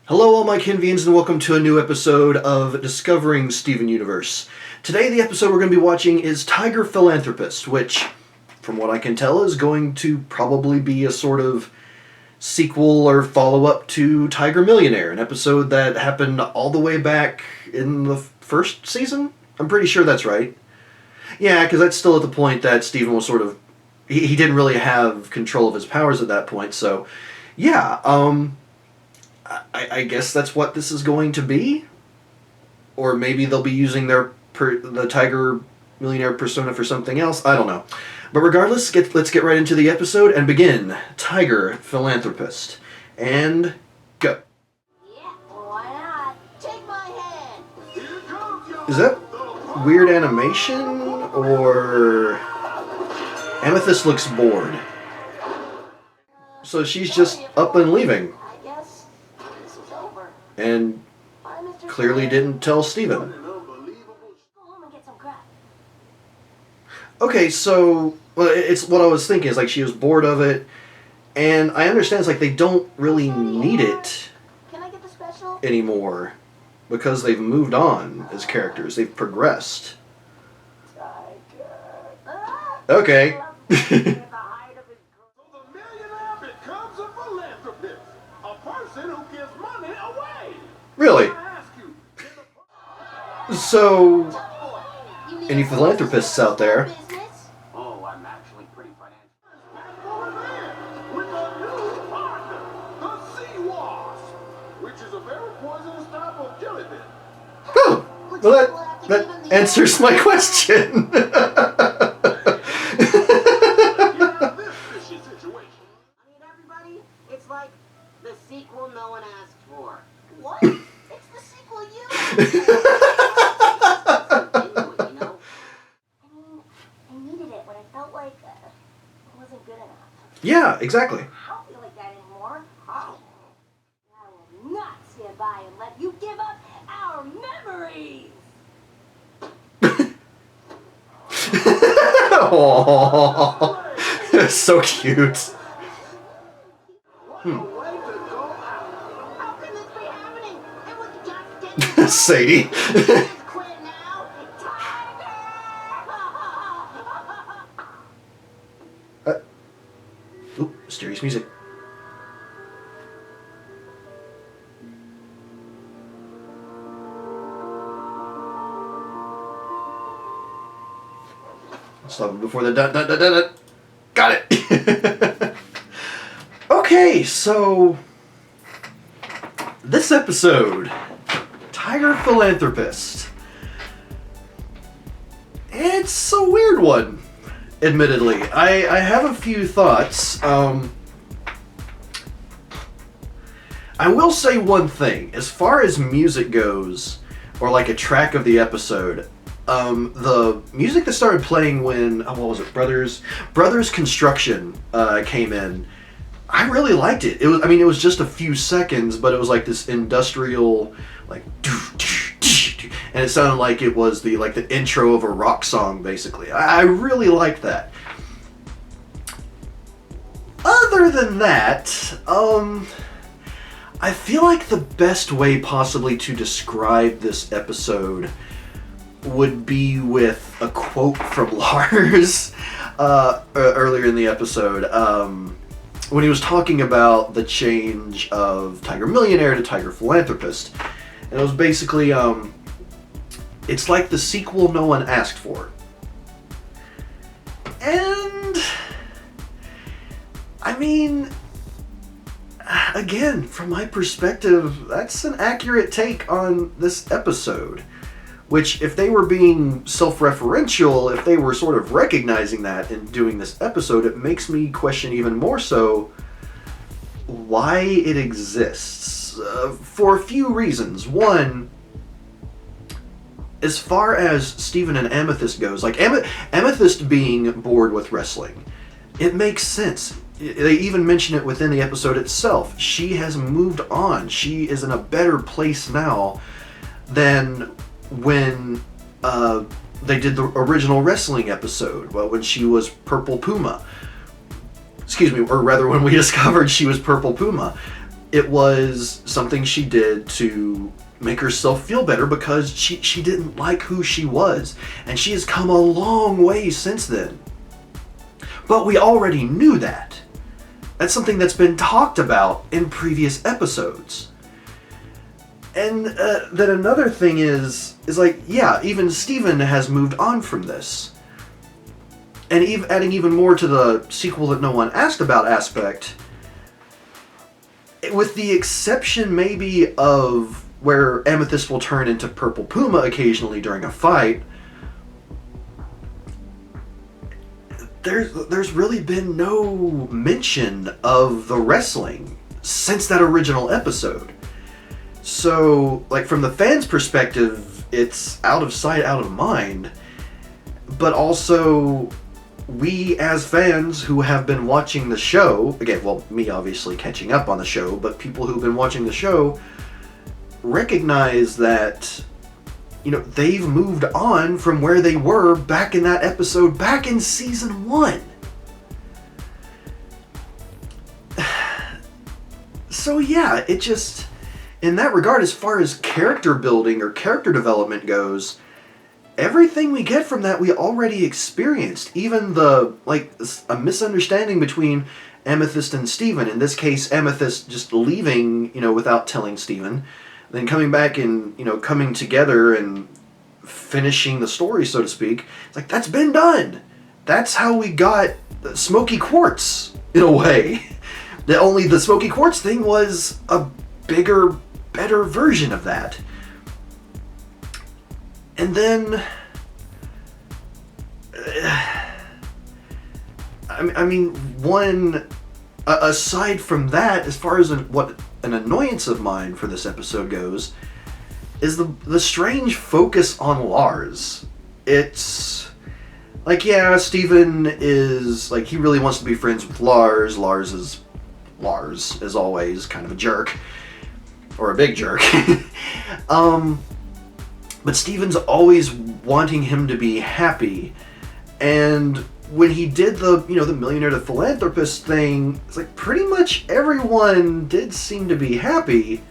Hello all my Kenvians and welcome to a new episode of Discovering Steven Universe. Today the episode we're going to be watching is Tiger Philanthropist, which, from what I can tell, is going to probably be a sort of sequel or follow-up to Tiger Millionaire, an episode that happened all the way back in the first season? I'm pretty sure that's right. Yeah, because that's still at the point that Steven was sort of... He didn't really have control of his powers at that point, so... Yeah, I guess that's what this is going to be? Or maybe they'll be using the Tiger Millionaire persona for something else? I don't know. But regardless, let's get right into the episode and begin Tiger Philanthropist. And go. Yeah, why not? Take my hand. Is that weird animation? Or... Amethyst looks bored. So she's just up and leaving. I guess this is over. And Bye, Mr. clearly Steven. didn't tell Steven. Go home and get some crap. Okay, so it's what I was thinking. Is like she was bored of it, and I understand it's like they don't really need it Can I get the special? anymore because they've moved on as characters. They've progressed. Ah! Okay. At the height of his So the millionaire becomes a philanthropist, a person who gives money away. Really? I ask you, in the So, You need any a philanthropists out there? business? Oh, I'm actually pretty financial. over there with a new partner, the sea wasp, which is a very poisonous type of jellyfish. Oh, well that answers my question. Get out of this fishy situation. I mean, everybody, it's like the sequel no one asked for. What? It's the sequel you asked for. You know? I mean, I needed it when I felt like it wasn't good enough. Yeah, exactly. I don't feel like that anymore. I will not stand by and let you give up our memories. Aww. So cute. What a way to go out. How can this be happening? It was just getting Sadie. quit now. Tiger! Ooh, mysterious music. Stop it before the dun dun dun dun dun. Got it. Okay, so this episode, Tiger Philanthropist. It's a weird one, admittedly. I have a few thoughts. I will say one thing. As far as music goes, or like a track of the episode, the music that started playing when, what was it, Brothers Construction came in, I really liked it. It was just a few seconds, but it was like this industrial, like, and it sounded like it was the intro of a rock song, basically. I really liked that. Other than that, I feel like the best way possibly to describe this episode would be with a quote from Lars earlier in the episode when he was talking about the change of Tiger Millionaire to Tiger Philanthropist. And it was basically, it's like the sequel no one asked for. And, I mean, again, from my perspective, that's an accurate take on this episode. Which, if they were being self-referential, if they were sort of recognizing that in doing this episode, it makes me question even more so why it exists. For a few reasons. One, as far as Steven and Amethyst goes, like Amethyst being bored with wrestling, it makes sense. They even mention it within the episode itself. She has moved on. She is in a better place now than when they did the original wrestling episode, well, when she was Purple Puma. Excuse me, or rather when we discovered she was Purple Puma. it was something she did to make herself feel better because she didn't like who she was. And she has come a long way since then. But we already knew that. That's something that's been talked about in previous episodes. And then another thing is like, yeah, even Steven has moved on from this. And adding even more to the sequel that no one asked about aspect, with the exception maybe of where Amethyst will turn into Purple Puma occasionally during a fight, there's really been no mention of the wrestling since that original episode. So, like, from the fans' perspective, it's out of sight, out of mind. But also, we as fans who have been watching the show, again, well, me obviously catching up on the show, but people who've been watching the show recognize that, you know, they've moved on from where they were back in that episode, back in season 1. So yeah, it just, in that regard, as far as character building or character development goes, everything we get from that we already experienced. Even the, like, a misunderstanding between Amethyst and Steven. In this case, Amethyst just leaving, you know, without telling Steven. Then coming back and, you know, coming together and finishing the story, so to speak. It's like, that's been done. That's how we got Smoky Quartz, in a way. Only the Smoky Quartz thing was a bigger, better version of that. And then, I mean, aside from that, as far as what an annoyance of mine for this episode goes, is the strange focus on Lars. It's like, yeah, Steven is, like, he really wants to be friends with Lars. Lars, as always, kind of a jerk. Or a big jerk. But Steven's always wanting him to be happy. And when he did the millionaire to philanthropist thing, it's like pretty much everyone did seem to be happy,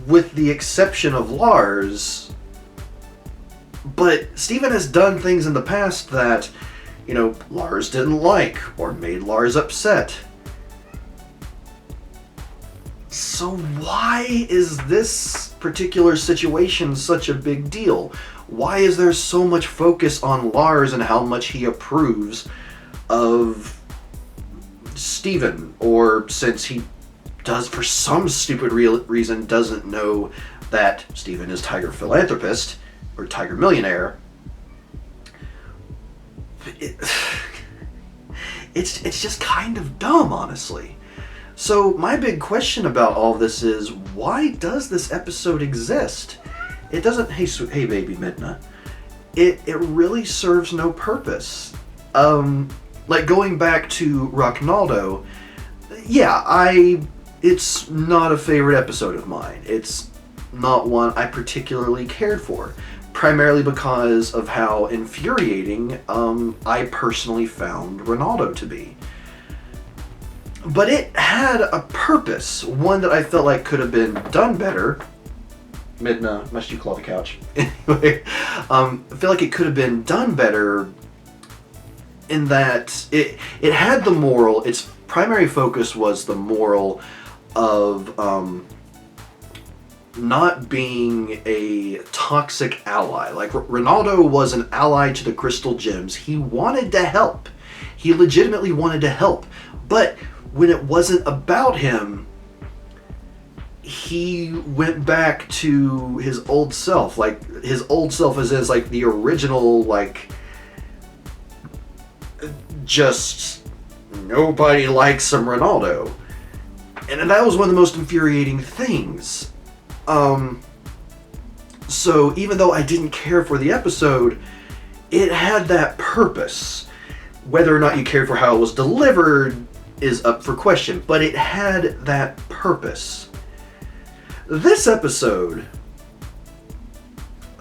with the exception of Lars. But Steven has done things in the past that, you know, Lars didn't like or made Lars upset. So why is this particular situation such a big deal? Why is there so much focus on Lars and how much he approves of Steven? Or since he does, for some stupid reason, doesn't know that Steven is Tiger Philanthropist or Tiger Millionaire. It's just kind of dumb, honestly. So my big question about all this is, why does this episode exist? It doesn't, hey baby Midna. It really serves no purpose. Like going back to Rocknaldo, yeah, it's not a favorite episode of mine. It's not one I particularly cared for, primarily because of how infuriating I personally found Ronaldo to be. But it had a purpose, one that I felt like could have been done better. Midna, must you claw the couch? Anyway, I feel like it could have been done better in that it had the moral. Its primary focus was the moral of not being a toxic ally. Like, Ronaldo was an ally to the Crystal Gems. He wanted to help. He legitimately wanted to help. But when it wasn't about him, he went back to his old self. Like, his old self is like the original, like, just nobody likes some Ronaldo. And that was one of the most infuriating things. So even though I didn't care for the episode, it had that purpose. Whether or not you cared for how it was delivered is up for question, but it had that purpose. This episode,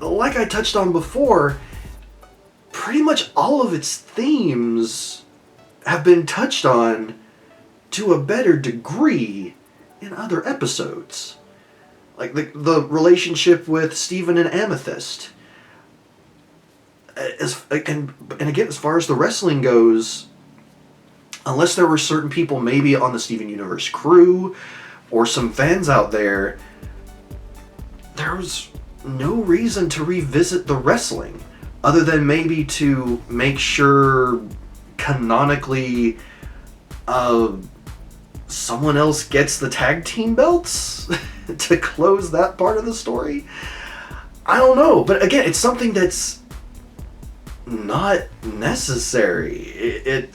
like I touched on before, pretty much all of its themes have been touched on to a better degree, in other episodes. Like the relationship with Steven and Amethyst. And again, as far as the wrestling goes, unless there were certain people maybe on the Steven Universe crew or some fans out there, there was no reason to revisit the wrestling other than maybe to make sure canonically someone else gets the tag team belts to close that part of the story. I don't know, but again, it's something that's not necessary. It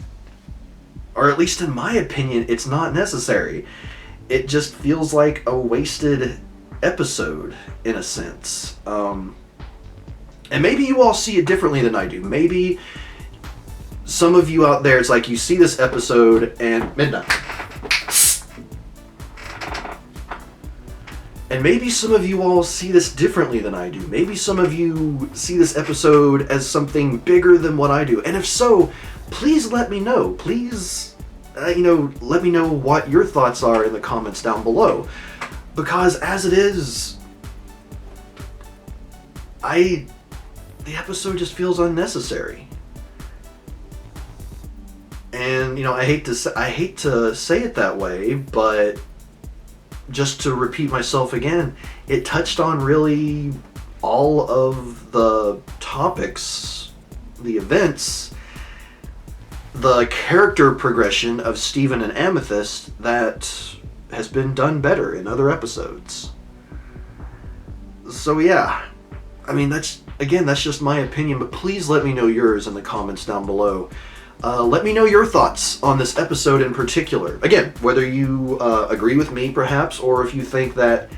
or at least in my opinion, it's not necessary. It just feels like a wasted episode in a sense. And maybe you all see it differently than I do. Maybe some of you out there, it's like you see this episode and midnight. And maybe some of you all see this differently than I do. Maybe some of you see this episode as something bigger than what I do. And if so, please let me know. Please, let me know what your thoughts are in the comments down below. Because as it is, the episode just feels unnecessary. And, I hate to say it that way, but just to repeat myself again, it touched on really all of the topics, the events, the character progression of Steven and Amethyst that has been done better in other episodes. So yeah, that's just my opinion, but please let me know yours in the comments down below. Let me know your thoughts on this episode in particular. Again, whether you agree with me, perhaps, or if you think that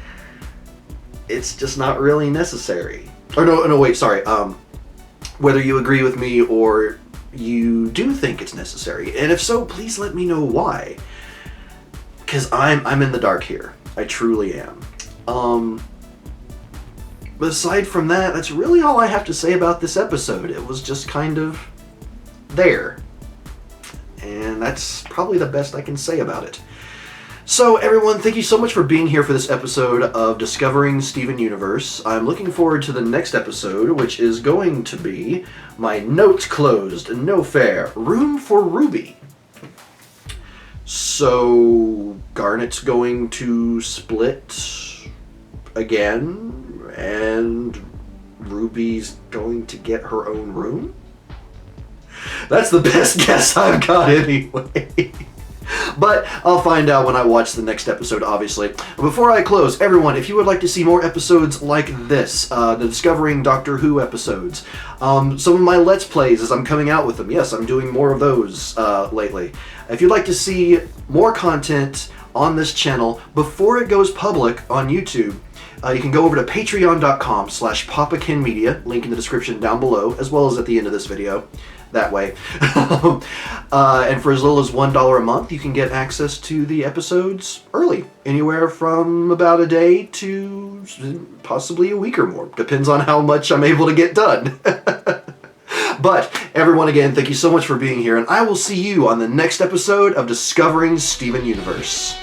it's just not really necessary. Or no, wait, sorry. Whether you agree with me or you do think it's necessary. And if so, please let me know why. Because I'm in the dark here. I truly am. But aside from that, that's really all I have to say about this episode. It was just kind of there. And that's probably the best I can say about it. So everyone, thank you so much for being here for this episode of Discovering Steven Universe. I'm looking forward to the next episode, which is going to be my Notes Closed, No Fair, Room for Ruby. So Garnet's going to split again, and Ruby's going to get her own room? That's the best guess I've got anyway. But I'll find out when I watch the next episode, obviously. Before I close, everyone, if you would like to see more episodes like this, the Discovering Doctor Who episodes, some of my Let's Plays as I'm coming out with them, yes, I'm doing more of those lately. If you'd like to see more content on this channel before it goes public on YouTube, you can go over to patreon.com/PapaKennMedia, link in the description down below, as well as at the end of this video. That way. And for as little as $1 a month, you can get access to the episodes early. Anywhere from about a day to possibly a week or more. Depends on how much I'm able to get done. But, everyone, again, thank you so much for being here, and I will see you on the next episode of Discovering Steven Universe.